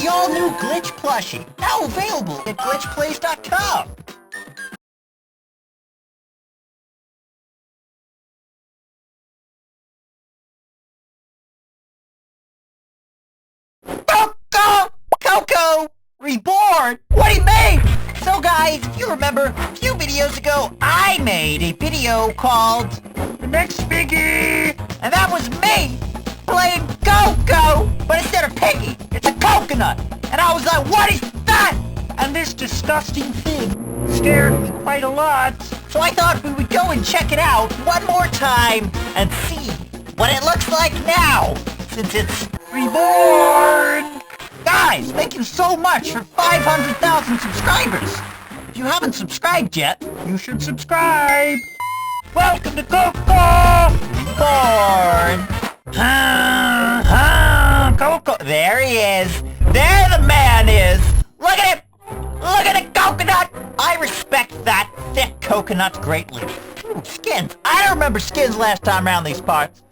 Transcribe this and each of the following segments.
the all-new Glitch plushie, now available at glitchplays.com. Coco! Reborn? What do you mean? So guys, if you remember, a few videos ago, I made a video called The Next Piggy! And that was me playing Coco, but instead of piggy, it's a coconut. And I was like, what is that? And this disgusting thing scared me quite a lot. So I thought we would go and check it out one more time and see what it looks like now, since it's reborn. Guys, thank you so much for 500,000 subscribers. If you haven't subscribed yet, you should subscribe. Welcome to Coco Reborn. Coco, there he is. There the man is. Look at him. Look at the coconut. I respect that thick coconut greatly. Ooh, skins. I don't remember skins last time around these parts.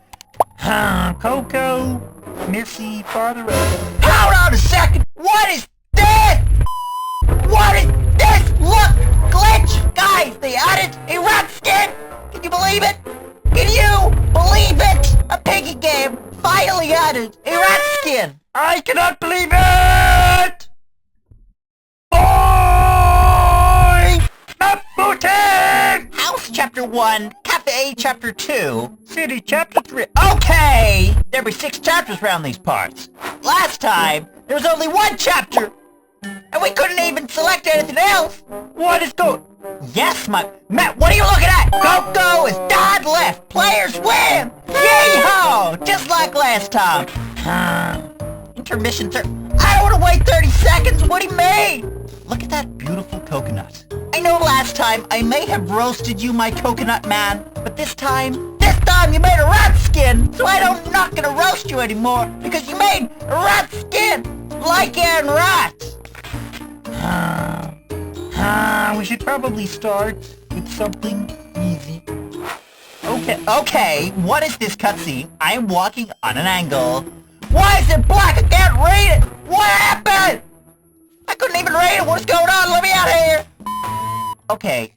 Coco, Missy, farther up. Hold on a second! What is this? What is this? Look! Glitch! Guys, they added a rat skin! Can you believe it? Can you believe it? A piggy game finally added a rat skin! I cannot believe it! Boy! Not booting! House Chapter 1, Cafe Chapter 2, City Chapter 3. Okay! There were 6 chapters around these parts. Last time, there was only 1 chapter! And we couldn't even select anything else! What is going... Yes, Matt, what are you looking at? Coco is dead left! Players win! Yee-ho! Just like last time! Intermission, I don't want to wait 30 seconds! What do you mean? Look at that beautiful coconut. I know last time I may have roasted you, my coconut man, but this time you made a rat skin, so I'm not gonna roast you anymore, because you made a rat skin, like a rat. We should probably start with something easy. Okay, what is this cutscene? I am walking on an angle. Why is it black? I can't read it! What happened? I couldn't even read it! What's going on? Let me out of here!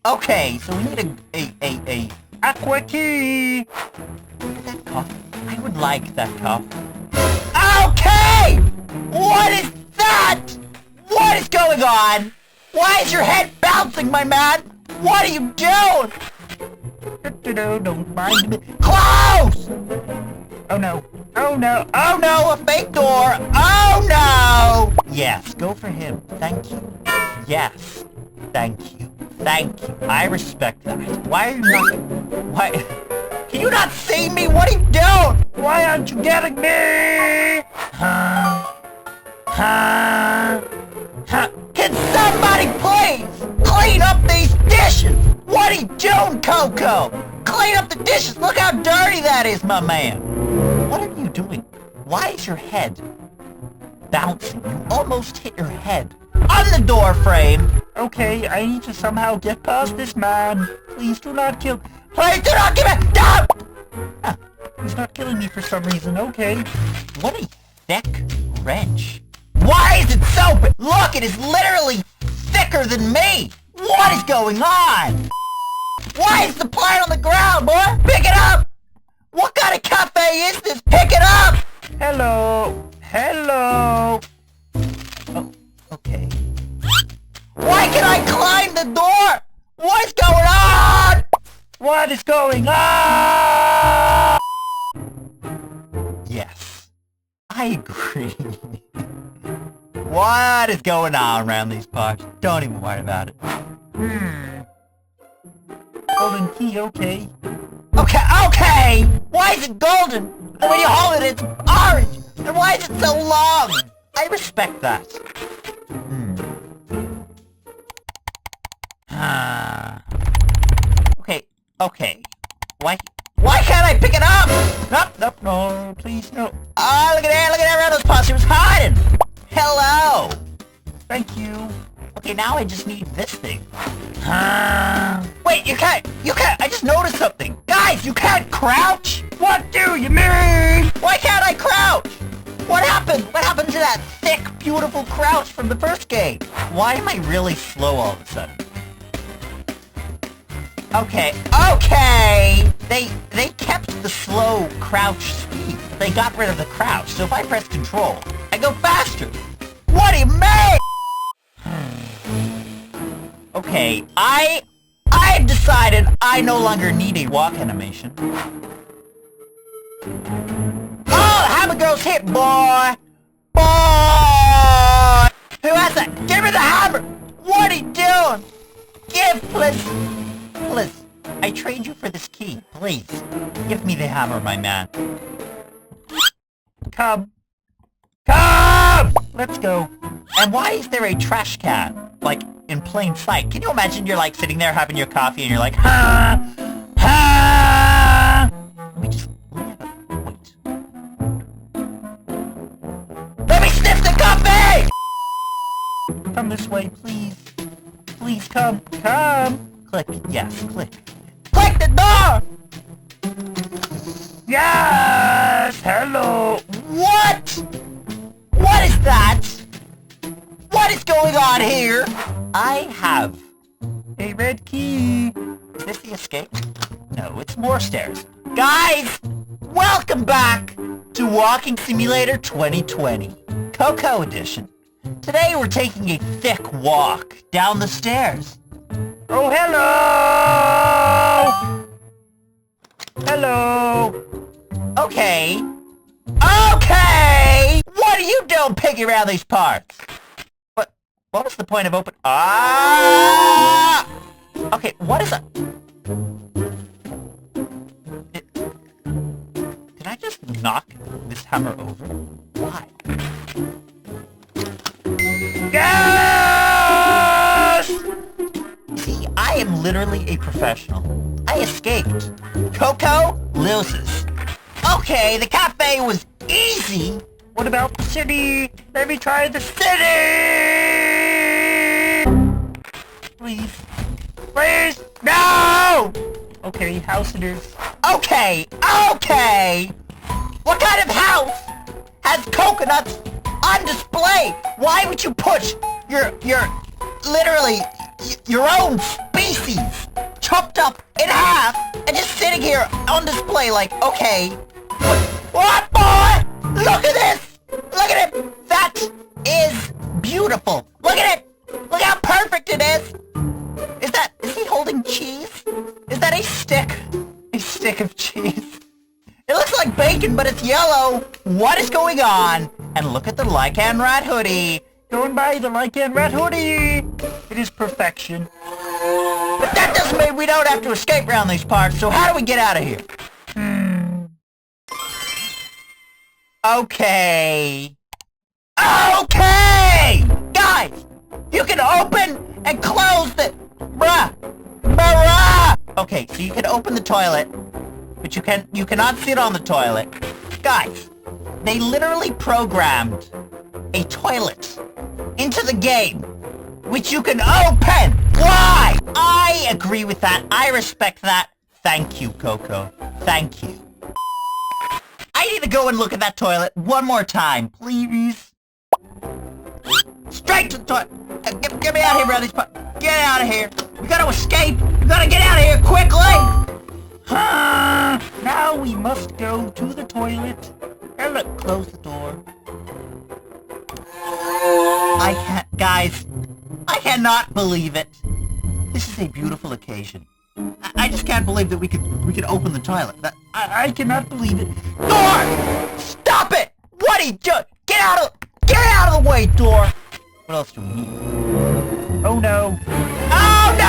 Okay, so we need a aqua key! Look at that coffee. I would like that coffee. Okay! What is that? What is going on? Why is your head bouncing, my man? What are you doing? Don't mind me. Close! Oh no, a fake door! Oh no! Yes, go for him. Thank you. Yes, thank you. I respect that. Why are you not... Why... Can you not see me? What are you doing? Why aren't you getting me? Can somebody please clean up these dishes? What are you doing, Coco? Clean up the dishes. Look how dirty that is, my man. What are you doing? Why is your head bouncing? You almost hit your head on the door frame. Okay, I need to somehow get past this man. Please do not kill... Please do not kill me! No! He's not killing me for some reason. Okay. What a thick wrench. Why is it so big? Look, it is literally thicker than me. What is going on? Why is the plant on the ground, boy? Pick it up! What kind of cafe is this? Pick it up! Hello. Oh, okay. Why can I climb the door? What is going on? What is going on? Yes, I agree. What is going on around these parts? Don't even worry about it. Golden key, okay. Okay! Why is it golden? And when you hold it, it's orange! And why is it so long? I respect that. Okay. Why can't I pick it up? Nope, no, please, no. Oh, look at that around those pots. She was hiding. Hello. Thank you. Okay, now I just need this thing. Wait, you can't, I just noticed something. Guys, you can't crouch? What do you mean? Why can't I crouch? What happened? What happened to that thick, beautiful crouch from the first game? Why am I really slow all of a sudden? Okay. They kept the slow crouch speed. They got rid of the crouch, so if I press control, I go faster. What do you mean? Okay, I've decided I no longer need a walk animation. Oh, the hammer girl's hit, boy! Boy! Who has that? Give me the hammer! What are you doing? Give, please. Please. I trade you for this key. Please. Give me the hammer, my man. Come. Come! Let's go. And why is there a trash can, like, in plain sight? Can you imagine you're, like, sitting there having your coffee and you're like, ha! Ha! Let me have a... Wait. Let me sniff the coffee! Come this way, please. Please come. Come! Click. Yes, click. Click the door! Yes! Hello! What? What is that? What is going on here? I have a red key. Is this the escape? No, it's more stairs. Guys, welcome back to Walking Simulator 2020, Coco Edition. Today we're taking a thick walk down the stairs. Oh, hello! Hello! Okay. Okay! What are you doing picking around these parts? What was the point of open... Ah! Okay, what is a... Did I just knock this hammer over? Why? Yes! See, I am literally a professional. I escaped. Coco loses. Okay, the cafe was easy. What about the city? Let me try the city! Please. Please! No! Okay, house it is. Okay! What kind of house has coconuts on display? Why would you put your own species chopped up in half and just sitting here on display like, okay. What, boy? Look at this! Look at it! That is beautiful! Look at it! Look how perfect it is! Is he holding cheese? Is that a stick? A stick of cheese? It looks like bacon, but it's yellow! What is going on? And look at the Lycan Rat hoodie! Going by the Lycan Rat hoodie! It is perfection. But that doesn't mean we don't have to escape around these parts, so how do we get out of here? Okay. Okay! Guys! You can open and close the... Bruh! Okay, so you can open the toilet, but you cannot sit on the toilet. Guys, they literally programmed a toilet into the game, which you can open! Why? I agree with that. I respect that. Thank you, Coco. Thank you. I need to go and look at that toilet one more time, please. Straight to the toilet. Get me out of here, brothers. Get out of here. We gotta escape. We gotta get out of here quickly. Now we must go to the toilet. And look, close the door. I can't, guys. I cannot believe it. This is a beautiful occasion. I just can't believe that we could open the toilet. I cannot believe it. Door! Stop it! What are you doing? Get out of the way, door! What else do we need? Oh no! Oh no!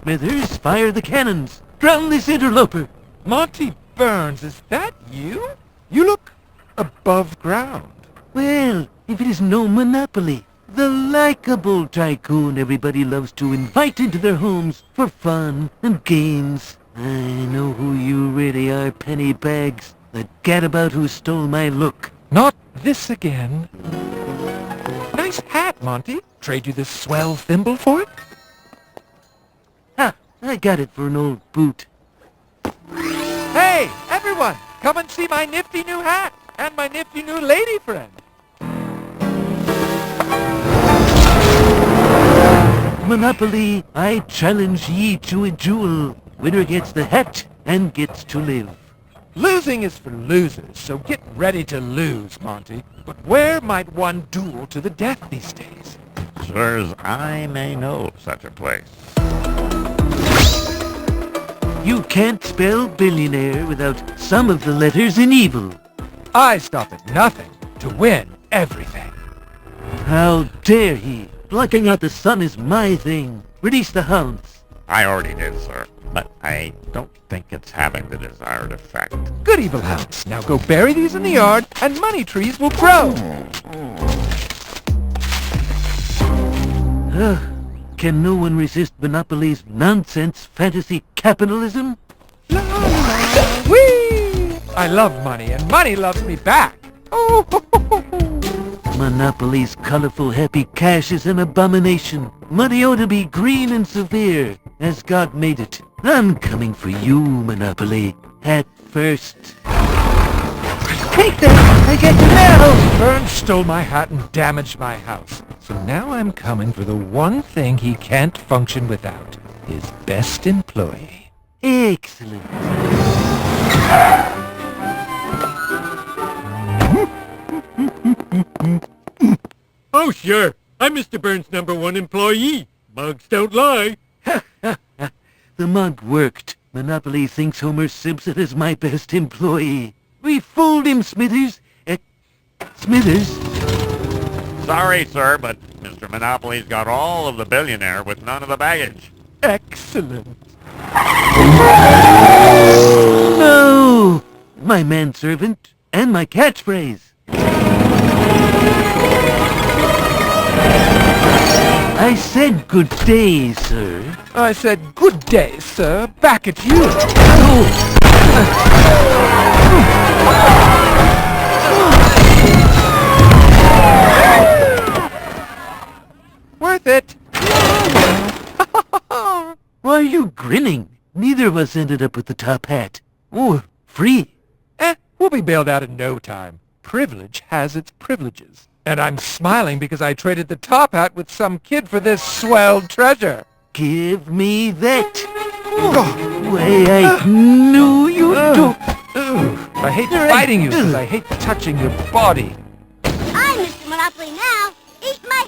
Smithers, fire the cannons. Drown this interloper. Monty Burns, is that you? You look above ground. Well, if it is no monopoly, the likable tycoon everybody loves to invite into their homes for fun and games. I know who you really are, penny bags. The gadabout who stole my look. Not this again. Nice hat, Monty. Trade you this swell thimble for it? Ha! I got it for an old boot. Hey, everyone! Come and see my nifty new hat and my nifty new lady friend. Monopoly, I challenge ye to a duel. Winner gets the hat and gets to live. Losing is for losers, so get ready to lose, Monty. But where might one duel to the death these days? Sirs, I may know such a place. You can't spell billionaire without some of the letters in evil. I stop at nothing to win everything. How dare he? Blocking out the sun is my thing. Release the hounds. I already did, sir, but I don't think it's having the desired effect. Good evil hounds. Now go bury these in the yard, and money trees will grow. Can no one resist Monopoly's nonsense fantasy capitalism? La la, whee! I love money, and money loves me back. Oh, ho, ho, ho, ho. Monopoly's colorful happy cash is an abomination. Money ought to be green and severe, as God made it. I'm coming for you, Monopoly. At first. Take that! I get you now! Burns stole my hat and damaged my house. So now I'm coming for the one thing he can't function without. His best employee. Excellent. Oh, sure. I'm Mr. Burns' #1 employee. Mugs don't lie. The mug worked. Monopoly thinks Homer Simpson is my best employee. We fooled him, Smithers. Smithers? Sorry, sir, but Mr. Monopoly's got all of the billionaire with none of the baggage. Excellent. No! My manservant and my catchphrase. I said good day, sir. I said good day, sir. Back at you. Worth it. Why are you grinning? Neither of us ended up with the top hat. Or free. We'll be bailed out in no time. Privilege has its privileges. And I'm smiling because I traded the top hat with some kid for this swell treasure. Give me that. Way I knew you'd do. I hate fighting you because I hate touching your body. I'm Mr. Monopoly now. Eat my